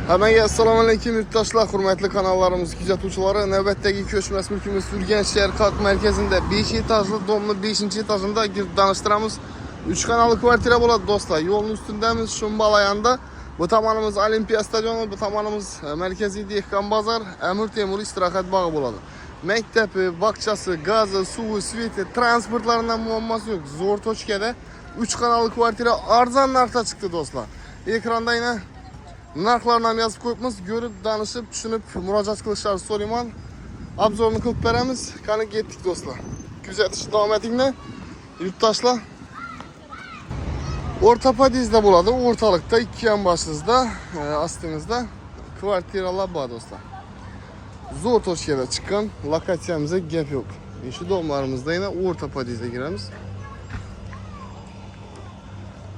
Hammaga assalomu alaykum yurtdoshlar, hurmatli kanallarimiz kuzatuvchilari. Navbatdagi ko'chmas mulkimiz Urganch shahar Xalq markazida 5 etajli domni 5-etajida girib tanishtiramiz. 3 kanalli kvartira bo'ladi do'stlar. Yo'lning ustundamiz, Shumbalayanda. Bu tomonimiz Olimpiya stadioni, bu tomonimiz markaziy dehqon bozor, Amir Temur istirohat bog'i bo'ladi. Maktabi, bog'chasi, gazi, suvi, sveti, transportlaridan muammosi yo'q. Zo'r tochkada 3 kanalli kvartira arzon narxda chiqdi do'stlar. Ekranda yana narxlarni ham yozib qo'yibmiz. Ko'rib, danishib, tushunib, murojaat qilishlaringizni so'rayman. Obzorni qilib beramiz. Qani ketdik do'stlar. Kuzatishni davom etinglar. Yurtdoshlar. O'rta podyezdda bo'ladi. O'rtalikda 2 yonboshimizda, ostimizda kvartiralar bor do'stlar. Zo'r tochkada chiqqan lokatsiyamizga gap yo'q. Shu domlarimizda yana o'rta podyezdga kiramiz.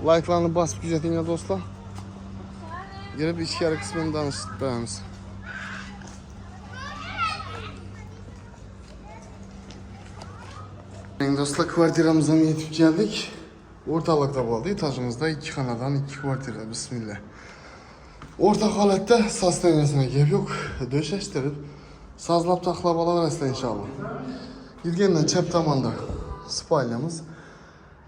Like'larni bosib kuzatinglar do'stlar. Girib ichkari qismini tanishtirib beramiz. Do'stlar, kvartiramizga yetib keldik. O'rtalikda bo'ldi. Etajimizda 2 xonadan 2 kvartira. Bismillah. O'rta holatda sostaviyasiga gap yo'q. Döşashtirib, sozlab taxlab olaverasizlar inshaalloh. Girgandan chap tomonda spalnyamiz.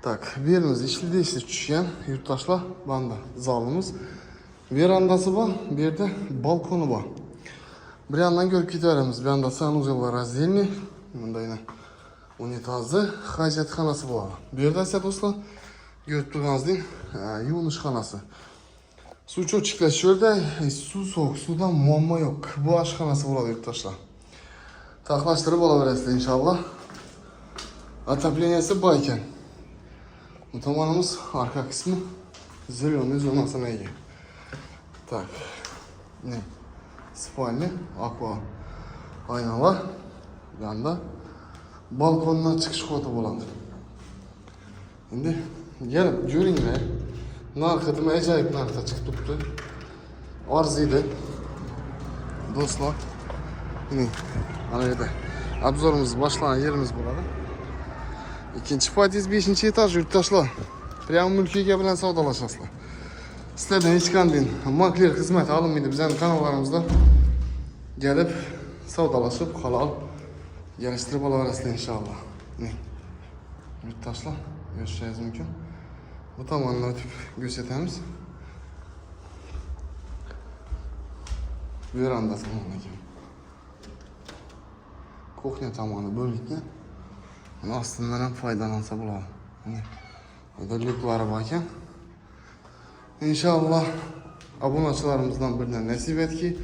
Tak, bu yerimiz ishli tushgan yurtdoshlar, banda zalimiz. Verandası var, bir yerde balkonu var. Bir yandan görüp gidiyoruz. Bir yanda sanuzeli razdельный. Bunda yine unitazı, hacetxanası var. Bir yerde ise dostlar, görüp durduğunuz değil, yuvunuşxanası. Su çok şurada, su soğuk, sudan muamma yok. Bu aşxanası var yurttaşlar. Taklaştırıp olabilirsiniz inşallah. Отоплениясы bayken. Bu tavanımız arka kısmı zеленый zonasına iyi. Так, ne? Spalni, aqua aynalar. Yanda balkondan çıkış kodu bo'ladi. Endi gelip ko'ringlar. Narxi acayip narxda chiqib turibdi. Arziydi. Do'stlar. Mana ana yerda obzorimiz boshlagan yerimiz bo'ladi. Ikkinchi podyezd 5-etaj yurtdoshlar. Prям mulkiga bilan savdolashasizlar. Sizlerden hiç qanday makler xizmati alınmaydı. Bizning kanallarımızda gelip savdolaşıp halal geliştirip olaverasizlar inşallah. Yurtdoshlar, görüşeceğiz mümkün. Bu tomondan o'tib ko'rsatamiz. Veranda tomoniga. Kuxnya tomoni bo'lgan. Buni ostidan ham foydalansa bo'ladi. Odilliklari bor ekan. İnşallah obunachilarimizdan biridan nasib etki,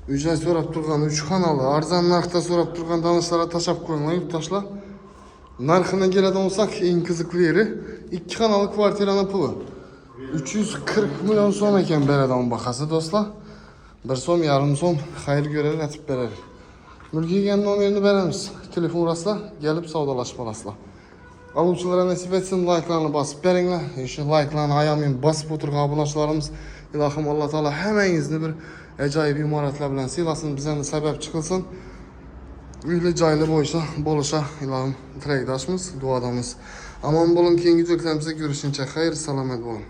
uy-joy so'rab turgan 3 xonalı, arzon narxda so'rab turgan tanishlarga tashab qo'yinglar yurtdoshlar. Narxini keladigan bo'lsak, eng qiziqlari 2 xonalı kvartiraning puli 340 million so'm ekan beradigan bahasi do'stlar. 1,5 so'm xayr ko'rar atib berar. Mulkiga nomerini beramiz. Telefon urasizlar, gelip savdolashib olasizlar. Aluvchilarga nasib etsin, like'larni bosib beringlar. Shu like'larni ayamın basıp oturgan obunachilarimiz, ilohim Alloh taolo hammangizni bir ajoyib imoratlar bilan siylasin, bizlarni sababchi qilsin. Uyli joyli bo'lisha ilohim tilakdoshmiz, duodamiz. Amon bo'lin, keyingi videoklarimizda ko'rishguncha xayr, salomat bo'ling.